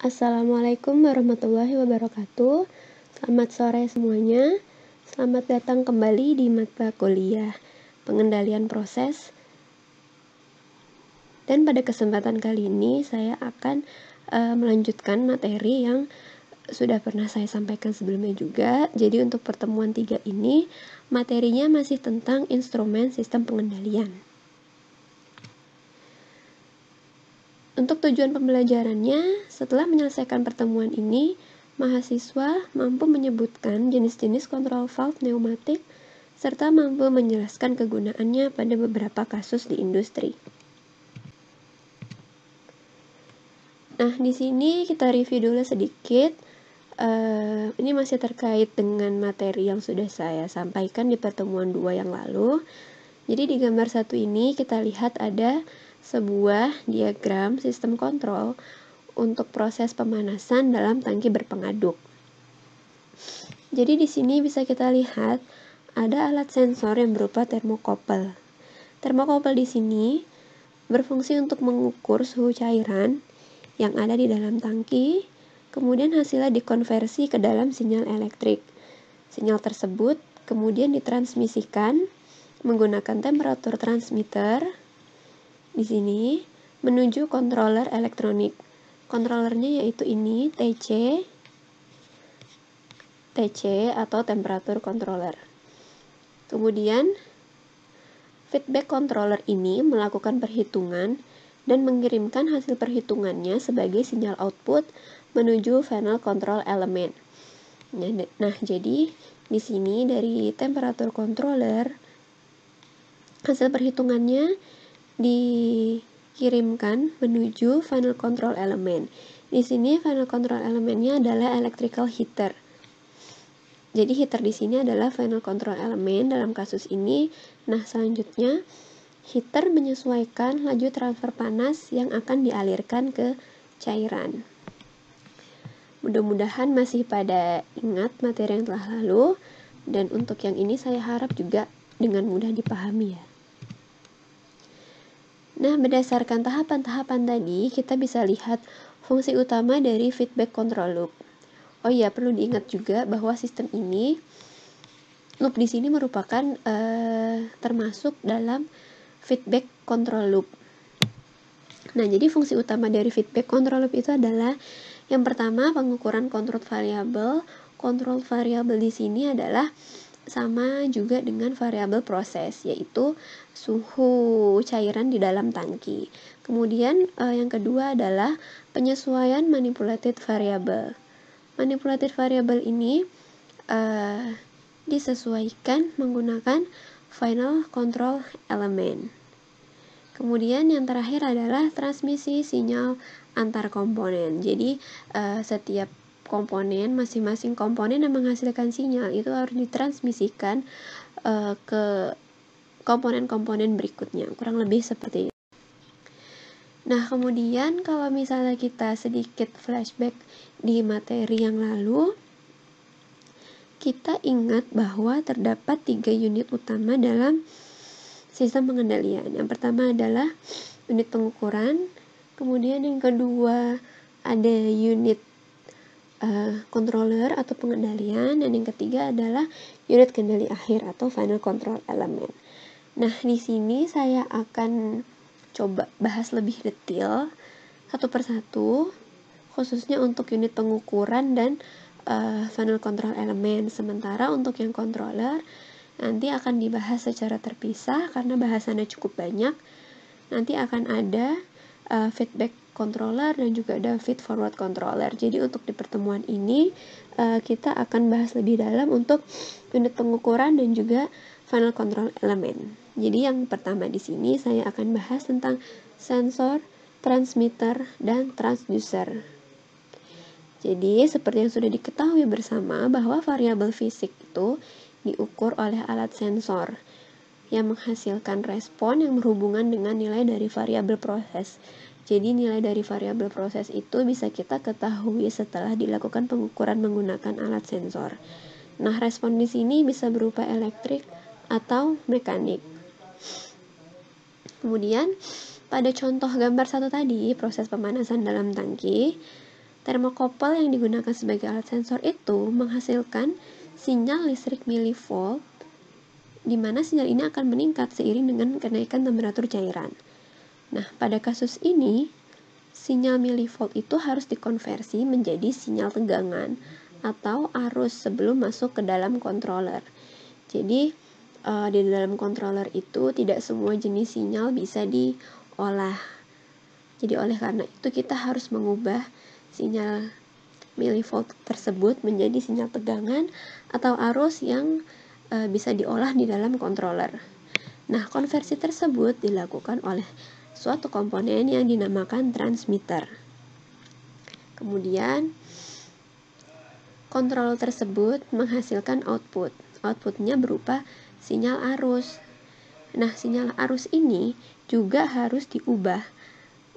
Assalamualaikum warahmatullahi wabarakatuh. Selamat sore semuanya. Selamat datang kembali di mata kuliah pengendalian proses. Dan pada kesempatan kali ini saya akan melanjutkan materi yang sudah pernah saya sampaikan sebelumnya juga. Jadi untuk pertemuan 3 ini materinya masih tentang instrumen sistem pengendalian. Untuk tujuan pembelajarannya, setelah menyelesaikan pertemuan ini, mahasiswa mampu menyebutkan jenis-jenis kontrol valve pneumatik serta mampu menjelaskan kegunaannya pada beberapa kasus di industri. Nah, di sini kita review dulu sedikit. Ini masih terkait dengan materi yang sudah saya sampaikan di pertemuan 2 yang lalu. Jadi di gambar 1 ini kita lihat ada sebuah diagram sistem kontrol untuk proses pemanasan dalam tangki berpengaduk. Jadi di sini bisa kita lihat ada alat sensor yang berupa termokopel. Termokopel di sini berfungsi untuk mengukur suhu cairan yang ada di dalam tangki, kemudian hasilnya dikonversi ke dalam sinyal elektrik. Sinyal tersebut kemudian ditransmisikan menggunakan temperatur transmitter di sini menuju controller elektronik. Controllernya yaitu ini TC atau temperatur controller. Kemudian feedback controller ini melakukan perhitungan dan mengirimkan hasil perhitungannya sebagai sinyal output menuju final control element. Nah, jadi di sini dari temperatur controller hasil perhitungannya dikirimkan menuju final control element. Di sini final control elementnya adalah electrical heater. Jadi heater di sini adalah final control element dalam kasus ini. Nah, selanjutnya heater menyesuaikan laju transfer panas yang akan dialirkan ke cairan. Mudah-mudahan masih pada ingat materi yang telah lalu, dan untuk yang ini saya harap juga dengan mudah dipahami ya. Nah, berdasarkan tahapan-tahapan tadi, kita bisa lihat fungsi utama dari feedback control loop. Oh iya, perlu diingat juga bahwa sistem ini, loop di sini merupakan termasuk dalam feedback control loop. Nah, jadi fungsi utama dari feedback control loop itu adalah yang pertama, pengukuran kontrol variabel. Kontrol variabel di sini adalah sama juga dengan variabel proses, yaitu suhu cairan di dalam tangki. Kemudian yang kedua adalah penyesuaian manipulated variable. Manipulated variable ini disesuaikan menggunakan final control element. Kemudian yang terakhir adalah transmisi sinyal antar komponen. Jadi setiap komponen, masing-masing komponen yang menghasilkan sinyal itu harus ditransmisikan ke komponen-komponen berikutnya, kurang lebih seperti itu. Nah, kemudian kalau misalnya kita sedikit flashback di materi yang lalu, kita ingat bahwa terdapat 3 unit utama dalam sistem pengendalian. Yang pertama adalah unit pengukuran, kemudian yang kedua ada unit controller atau pengendalian, dan yang ketiga adalah unit kendali akhir atau final control element. Nah, di sini saya akan coba bahas lebih detail satu persatu, khususnya untuk unit pengukuran dan final control element. Sementara untuk yang controller nanti akan dibahas secara terpisah karena bahasannya cukup banyak. Nanti akan ada feedback controller dan juga ada feed forward controller. Jadi untuk di pertemuan ini kita akan bahas lebih dalam untuk unit pengukuran dan juga final control element. Jadi yang pertama di sini saya akan bahas tentang sensor, transmitter, dan transducer. Jadi seperti yang sudah diketahui bersama bahwa variabel fisik itu diukur oleh alat sensor yang menghasilkan respon yang berhubungan dengan nilai dari variabel proses. Jadi nilai dari variabel proses itu bisa kita ketahui setelah dilakukan pengukuran menggunakan alat sensor. Nah, respon di sini bisa berupa elektrik atau mekanik. Kemudian pada contoh gambar 1 tadi, proses pemanasan dalam tangki, Termokopel yang digunakan sebagai alat sensor itu menghasilkan sinyal listrik milivolt, di mana sinyal ini akan meningkat seiring dengan kenaikan temperatur cairan. Nah, pada kasus ini, sinyal milivolt itu harus dikonversi menjadi sinyal tegangan atau arus sebelum masuk ke dalam controller. Jadi, di dalam controller itu tidak semua jenis sinyal bisa diolah. Jadi, oleh karena itu kita harus mengubah sinyal milivolt tersebut menjadi sinyal tegangan atau arus yang bisa diolah di dalam controller. Nah, konversi tersebut dilakukan oleh suatu komponen yang dinamakan transmitter. Kemudian, controller tersebut menghasilkan output. Outputnya berupa sinyal arus. Nah, sinyal arus ini juga harus diubah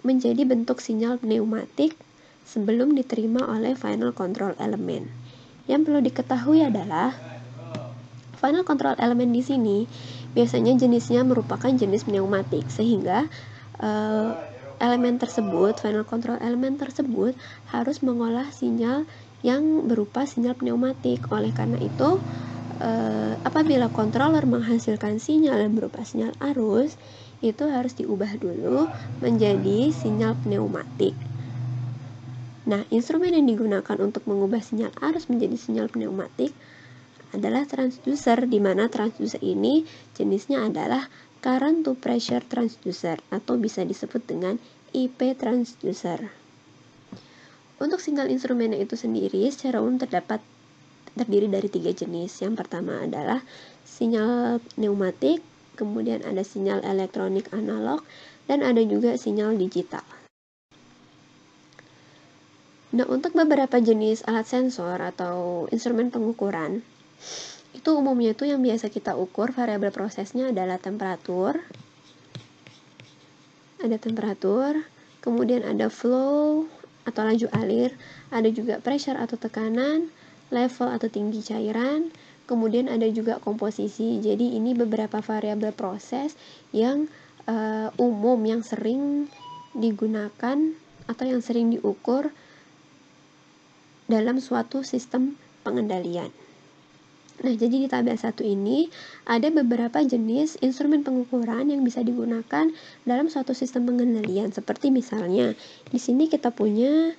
menjadi bentuk sinyal pneumatik sebelum diterima oleh final control element. Yang perlu diketahui adalah final control element di sini biasanya jenisnya merupakan jenis pneumatik, sehingga elemen tersebut, final control element tersebut harus mengolah sinyal yang berupa sinyal pneumatik. Oleh karena itu, apabila controller menghasilkan sinyal yang berupa sinyal arus, itu harus diubah dulu menjadi sinyal pneumatik. Nah, instrumen yang digunakan untuk mengubah sinyal arus menjadi sinyal pneumatik adalah transducer, di mana transducer ini jenisnya adalah current to pressure transducer atau bisa disebut dengan IP transducer. Untuk sinyal instrumennya itu sendiri secara umum terdiri dari 3 jenis. Yang pertama adalah sinyal pneumatik, kemudian ada sinyal elektronik analog, dan ada juga sinyal digital. Nah, untuk beberapa jenis alat sensor atau instrumen pengukuran, itu umumnya itu yang biasa kita ukur variabel prosesnya adalah temperatur. Ada temperatur, kemudian ada flow atau laju alir, ada juga pressure atau tekanan, level atau tinggi cairan, kemudian ada juga komposisi. Jadi ini beberapa variabel proses yang umum yang sering digunakan atau yang sering diukur dalam suatu sistem pengendalian. Nah, jadi di tabel 1 ini ada beberapa jenis instrumen pengukuran yang bisa digunakan dalam suatu sistem pengendalian. Seperti misalnya, di sini kita punya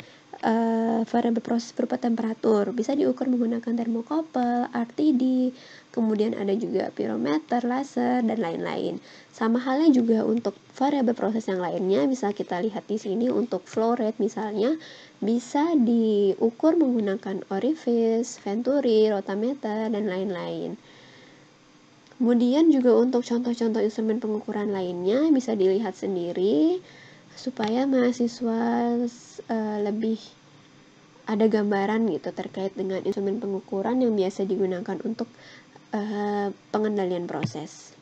variabel proses berupa temperatur. Bisa diukur menggunakan termokopel, RTD, kemudian ada juga pirometer, laser, dan lain-lain. Sama halnya juga untuk variabel proses yang lainnya, bisa kita lihat di sini untuk flow rate misalnya, bisa diukur menggunakan orifice, venturi, rotameter, dan lain-lain. Kemudian juga untuk contoh-contoh instrumen pengukuran lainnya bisa dilihat sendiri supaya mahasiswa lebih ada gambaran gitu terkait dengan instrumen pengukuran yang biasa digunakan untuk pengendalian proses.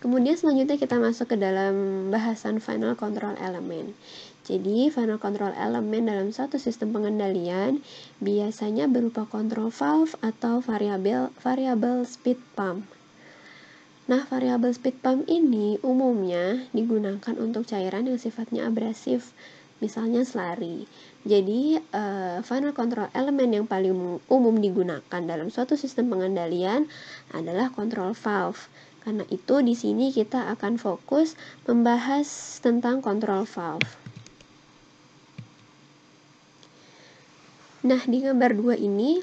Kemudian selanjutnya kita masuk ke dalam bahasan final control element. Jadi final control element dalam suatu sistem pengendalian biasanya berupa control valve atau variable speed pump. Nah, variable speed pump ini umumnya digunakan untuk cairan yang sifatnya abrasif, misalnya slurry. Jadi, final control element yang paling umum digunakan dalam suatu sistem pengendalian adalah control valve. Karena itu, di sini kita akan fokus membahas tentang control valve. Nah, di gambar 2 ini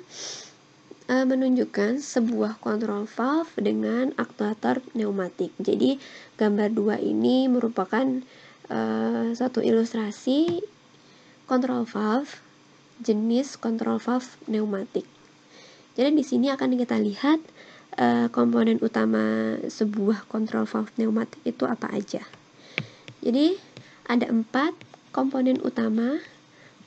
menunjukkan sebuah control valve dengan aktuator pneumatik. Jadi gambar 2 ini merupakan suatu ilustrasi control valve jenis control valve pneumatik. Jadi di sini akan kita lihat komponen utama sebuah control valve pneumatik itu apa aja. Jadi ada 4 komponen utama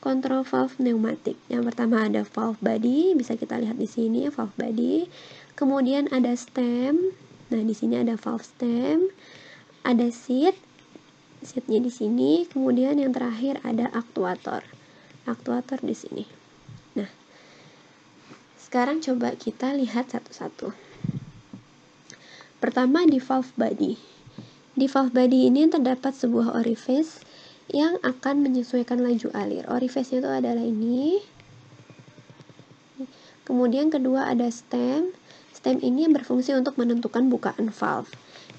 control valve pneumatik. Yang pertama ada valve body, bisa kita lihat di sini valve body. Kemudian ada stem. Nah, di sini ada valve stem. Ada seatnya di sini. Kemudian yang terakhir ada aktuator. Aktuator di sini. Nah, sekarang coba kita lihat satu-satu. Pertama di valve body. Di valve body ini terdapat sebuah orifice yang akan menyesuaikan laju alir. Orifice-nya itu adalah ini. Kemudian kedua ada stem. Stem ini yang berfungsi untuk menentukan bukaan valve.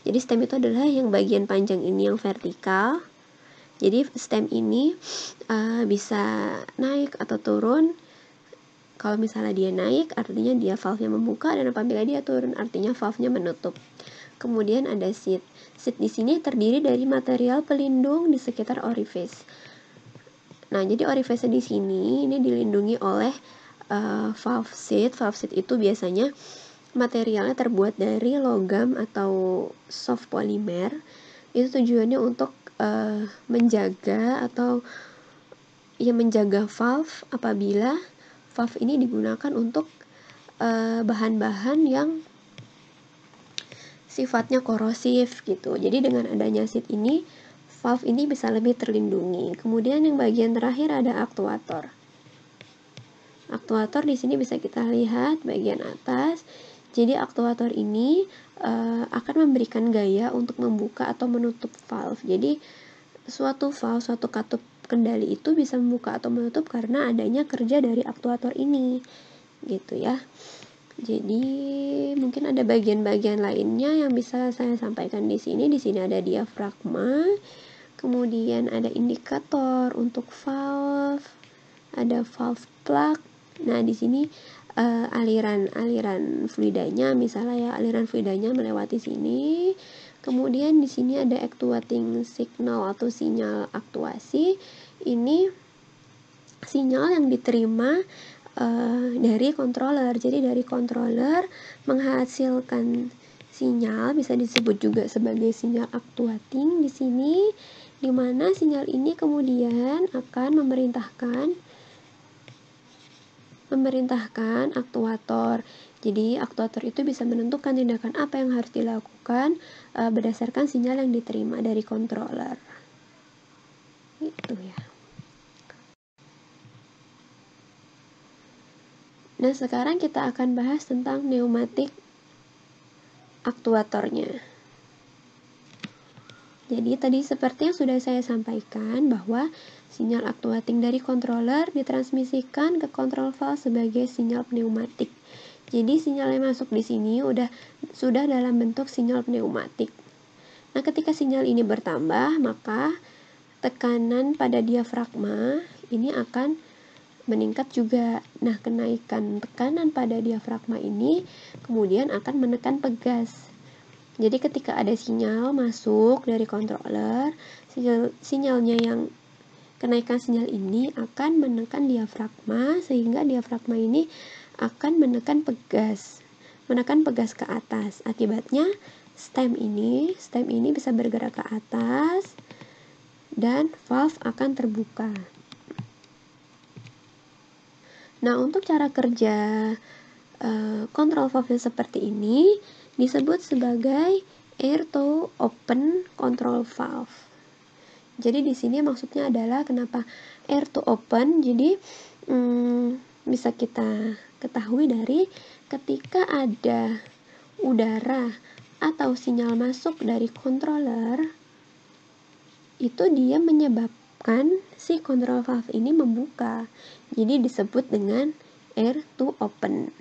Jadi stem itu adalah yang bagian panjang ini yang vertikal. Jadi stem ini bisa naik atau turun. Kalau misalnya dia naik, artinya dia valve-nya membuka, dan apabila dia turun, artinya valve-nya menutup. Kemudian ada seat. Seat di sini terdiri dari material pelindung di sekitar orifice. Nah, jadi orifice di sini ini dilindungi oleh valve seat. Valve seat itu biasanya materialnya terbuat dari logam atau soft polymer. Itu tujuannya untuk menjaga atau menjaga valve apabila valve ini digunakan untuk bahan-bahan yang sifatnya korosif gitu. Jadi dengan adanya seat ini, valve ini bisa lebih terlindungi. Kemudian yang bagian terakhir ada aktuator. Aktuator di sini bisa kita lihat bagian atas. Jadi aktuator ini akan memberikan gaya untuk membuka atau menutup valve. Jadi suatu valve, suatu katup kendali itu bisa membuka atau menutup karena adanya kerja dari aktuator ini, gitu ya. Jadi mungkin ada bagian-bagian lainnya yang bisa saya sampaikan di sini. Di sini ada diafragma, kemudian ada indikator untuk valve, ada valve plug. Nah, di sini aliran fluidanya, misalnya ya aliran fluidanya melewati sini. Kemudian di sini ada actuating signal atau sinyal aktuasi. Ini sinyal yang diterima dari controller. Jadi dari controller menghasilkan sinyal, bisa disebut juga sebagai sinyal actuating di sini, di mana sinyal ini kemudian akan memerintahkan aktuator. Jadi aktuator itu bisa menentukan tindakan apa yang harus dilakukan berdasarkan sinyal yang diterima dari controller. Itu ya. Nah, sekarang kita akan bahas tentang pneumatik aktuatornya. Jadi tadi seperti yang sudah saya sampaikan bahwa sinyal actuating dari controller ditransmisikan ke control valve sebagai sinyal pneumatik. Jadi sinyal yang masuk di sini sudah dalam bentuk sinyal pneumatik. Nah, ketika sinyal ini bertambah, maka tekanan pada diafragma ini akan meningkat juga. Nah, kenaikan tekanan pada diafragma ini kemudian akan menekan pegas. Jadi ketika ada sinyal masuk dari controller, sinyalnya yang kenaikan sinyal ini akan menekan diafragma, sehingga diafragma ini akan menekan pegas ke atas. Akibatnya stem ini bisa bergerak ke atas dan valve akan terbuka. Nah, untuk cara kerja kontrol valve yang seperti ini disebut sebagai air to open control valve. Jadi di sini maksudnya adalah kenapa air to open. Jadi bisa kita ketahui dari ketika ada udara atau sinyal masuk dari controller, itu dia menyebabkan si control valve ini membuka. Jadi disebut dengan air to open.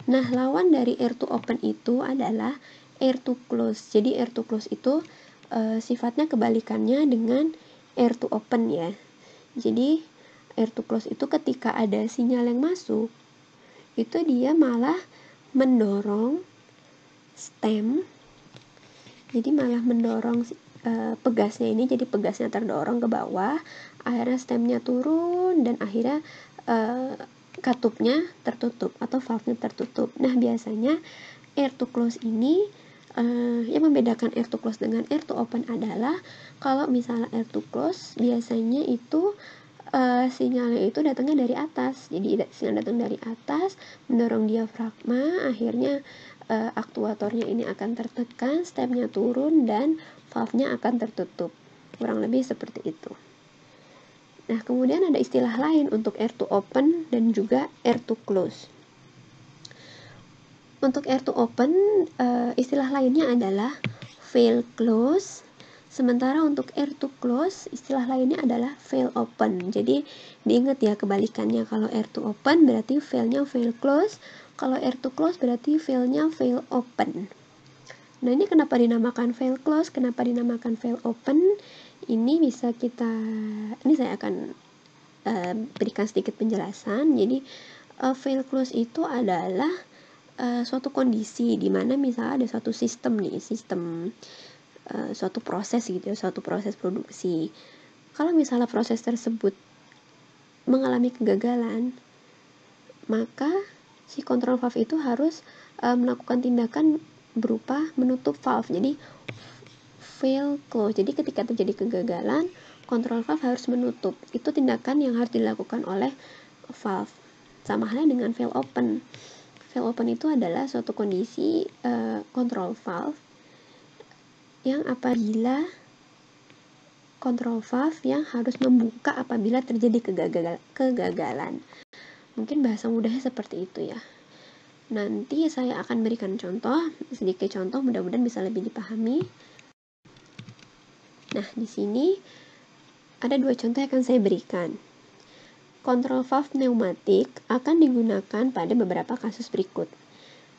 Nah, lawan dari air to open itu adalah air to close. Jadi air to close itu sifatnya kebalikannya dengan air to open ya. Jadi air to close itu ketika ada sinyal yang masuk, itu dia malah mendorong stem. Jadi malah mendorong pegasnya ini, jadi pegasnya terdorong ke bawah, akhirnya stemnya turun dan akhirnya katupnya tertutup atau valve-nya tertutup. Nah, biasanya air to close ini yang membedakan air to close dengan air to open adalah kalau misalnya air to close biasanya itu sinyalnya itu datangnya dari atas. Jadi sinyal datang dari atas mendorong diafragma, akhirnya aktuatornya ini akan tertekan, stemnya turun dan valve-nya akan tertutup. Kurang lebih seperti itu. Nah, kemudian ada istilah lain untuk air to open dan juga air to close. Untuk air to open, istilah lainnya adalah valve close Sementara untuk air to close, istilah lainnya adalah fail open. Jadi diingat ya kebalikannya, kalau air to open berarti failnya fail close, kalau air to close berarti failnya fail open. Nah, ini kenapa dinamakan fail close, kenapa dinamakan fail open? Ini saya akan berikan sedikit penjelasan. Jadi fail close itu adalah suatu kondisi di mana misalnya ada suatu sistem suatu proses gitu ya, suatu proses produksi. Kalau misalnya proses tersebut mengalami kegagalan, maka si control valve itu harus melakukan tindakan berupa menutup valve. Jadi fail close. Jadi ketika terjadi kegagalan, control valve harus menutup. Itu tindakan yang harus dilakukan oleh valve. Sama halnya dengan fail open. Fail open itu adalah suatu kondisi control valve yang apabila control valve yang harus membuka apabila terjadi kegagalan. Mungkin bahasa mudahnya seperti itu ya. Nanti saya akan berikan sedikit contoh, mudah-mudahan bisa lebih dipahami. Nah, di sini ada 2 contoh yang akan saya berikan. Control valve pneumatik akan digunakan pada beberapa kasus berikut.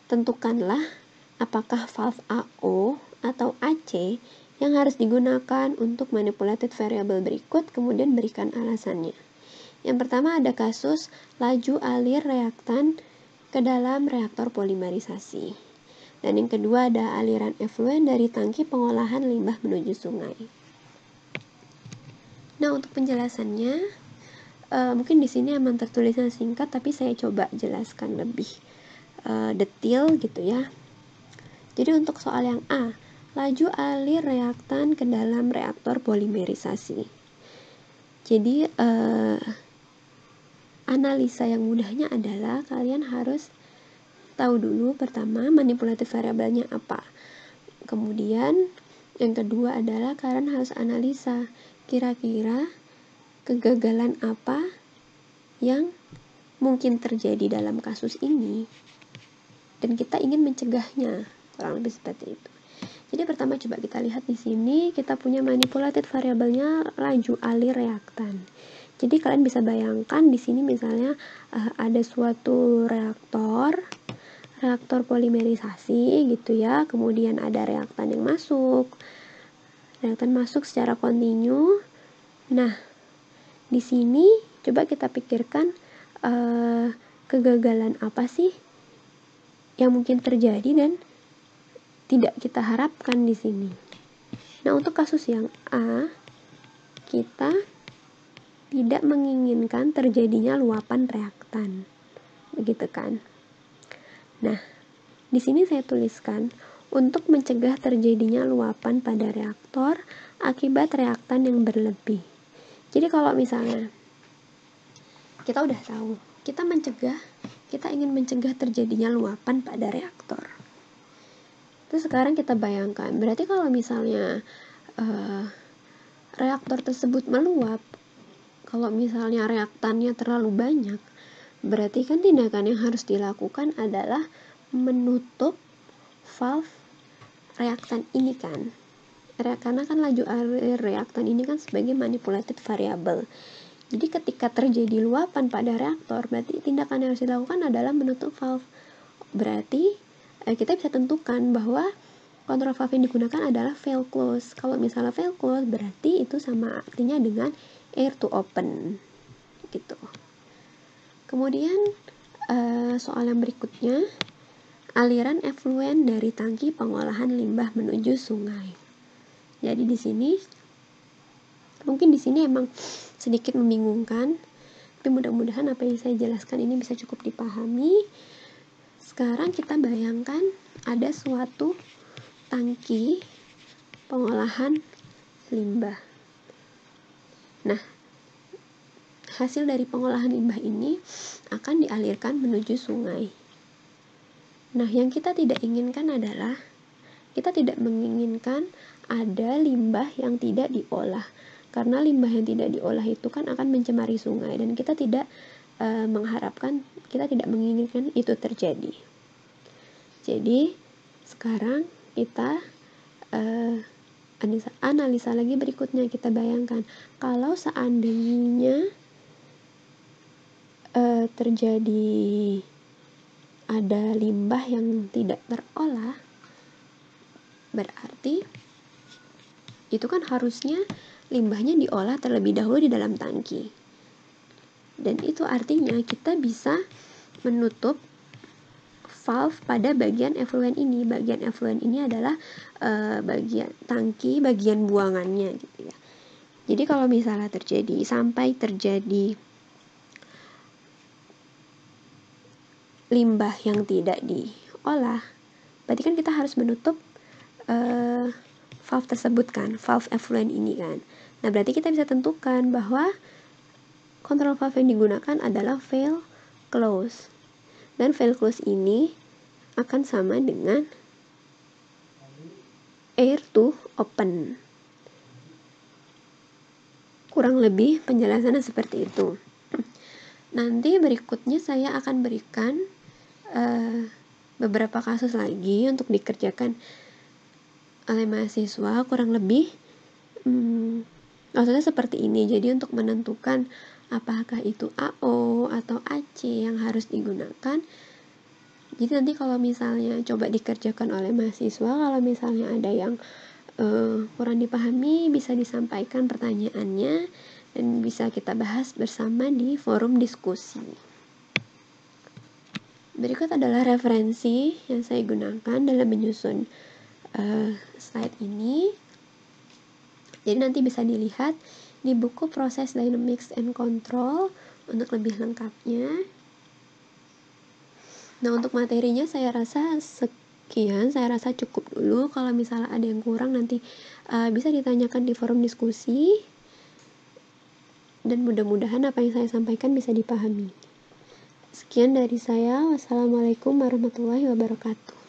Tentukanlah apakah valve AO atau AC yang harus digunakan untuk manipulated variable berikut, kemudian berikan alasannya. Yang pertama ada kasus laju alir reaktan ke dalam reaktor polimerisasi. Dan yang kedua ada aliran efluen dari tangki pengolahan limbah menuju sungai. Nah, untuk penjelasannya, mungkin di sini emang tertulisnya singkat, tapi saya coba jelaskan lebih detail gitu ya. Jadi untuk soal yang A, laju alir reaktan ke dalam reaktor polimerisasi. Jadi analisa yang mudahnya adalah kalian harus tahu dulu pertama manipulatif variabelnya apa. Kemudian yang kedua adalah kalian harus analisa kira-kira kegagalan apa yang mungkin terjadi dalam kasus ini dan kita ingin mencegahnya, kurang lebih seperti itu. Jadi pertama coba kita lihat di sini kita punya manipulated variabelnya laju alir reaktan. Jadi kalian bisa bayangkan di sini misalnya ada suatu reaktor polimerisasi gitu ya, kemudian ada reaktan masuk secara kontinu. Nah, di sini coba kita pikirkan kegagalan apa sih yang mungkin terjadi dan tidak kita harapkan di sini. Nah, untuk kasus yang A, kita tidak menginginkan terjadinya luapan reaktan. Begitu kan? Nah, di sini saya tuliskan untuk mencegah terjadinya luapan pada reaktor akibat reaktan yang berlebih. Jadi kalau misalnya kita udah tahu, kita ingin mencegah terjadinya luapan pada reaktor. Terus sekarang kita bayangkan, berarti kalau misalnya reaktor tersebut meluap, kalau misalnya reaktannya terlalu banyak, berarti kan tindakan yang harus dilakukan adalah menutup valve reaktan ini kan. Karena kan laju alir reaktan ini kan sebagai manipulated variable. Jadi ketika terjadi luapan pada reaktor, berarti tindakan yang harus dilakukan adalah menutup valve. Berarti kita bisa tentukan bahwa control valve yang digunakan adalah fail close. Kalau misalnya fail close berarti itu sama artinya dengan air to open gitu. Kemudian soal yang berikutnya, aliran efluen dari tangki pengolahan limbah menuju sungai. Jadi di sini mungkin emang sedikit membingungkan, tapi mudah-mudahan apa yang saya jelaskan ini bisa cukup dipahami. Sekarang kita bayangkan ada suatu tangki pengolahan limbah. Nah, hasil dari pengolahan limbah ini akan dialirkan menuju sungai. Nah, yang kita tidak inginkan adalah kita tidak menginginkan ada limbah yang tidak diolah. Karena limbah yang tidak diolah itu kan akan mencemari sungai dan kita tidak menginginkan itu terjadi. Jadi sekarang kita analisa lagi berikutnya. Kita bayangkan kalau seandainya terjadi ada limbah yang tidak terolah, berarti itu kan harusnya limbahnya diolah terlebih dahulu di dalam tangki. Dan itu artinya kita bisa menutup valve pada bagian efluen ini. Bagian efluen ini adalah bagian tangki, bagian buangannya gitu ya. Jadi kalau misalnya sampai terjadi limbah yang tidak diolah, berarti kan kita harus menutup valve tersebut kan, valve effluent ini kan. Nah, berarti kita bisa tentukan bahwa kontrol valve yang digunakan adalah valve close. Dan valve close ini akan sama dengan air to open. Kurang lebih penjelasannya seperti itu. Nanti berikutnya saya akan berikan beberapa kasus lagi untuk dikerjakan oleh mahasiswa, kurang lebih maksudnya seperti ini. Jadi untuk menentukan apakah itu AO atau AC yang harus digunakan. Jadi nanti kalau misalnya coba dikerjakan oleh mahasiswa, kalau misalnya ada yang kurang dipahami, bisa disampaikan pertanyaannya dan bisa kita bahas bersama di forum diskusi. Berikut adalah referensi yang saya gunakan dalam menyusun slide ini. Jadi nanti bisa dilihat di buku Proses Dynamics and Control untuk lebih lengkapnya. Nah, untuk materinya saya rasa sekian, saya rasa cukup dulu. Kalau misalnya ada yang kurang nanti bisa ditanyakan di forum diskusi. Dan mudah-mudahan apa yang saya sampaikan bisa dipahami. Sekian dari saya. Wassalamualaikum warahmatullahi wabarakatuh.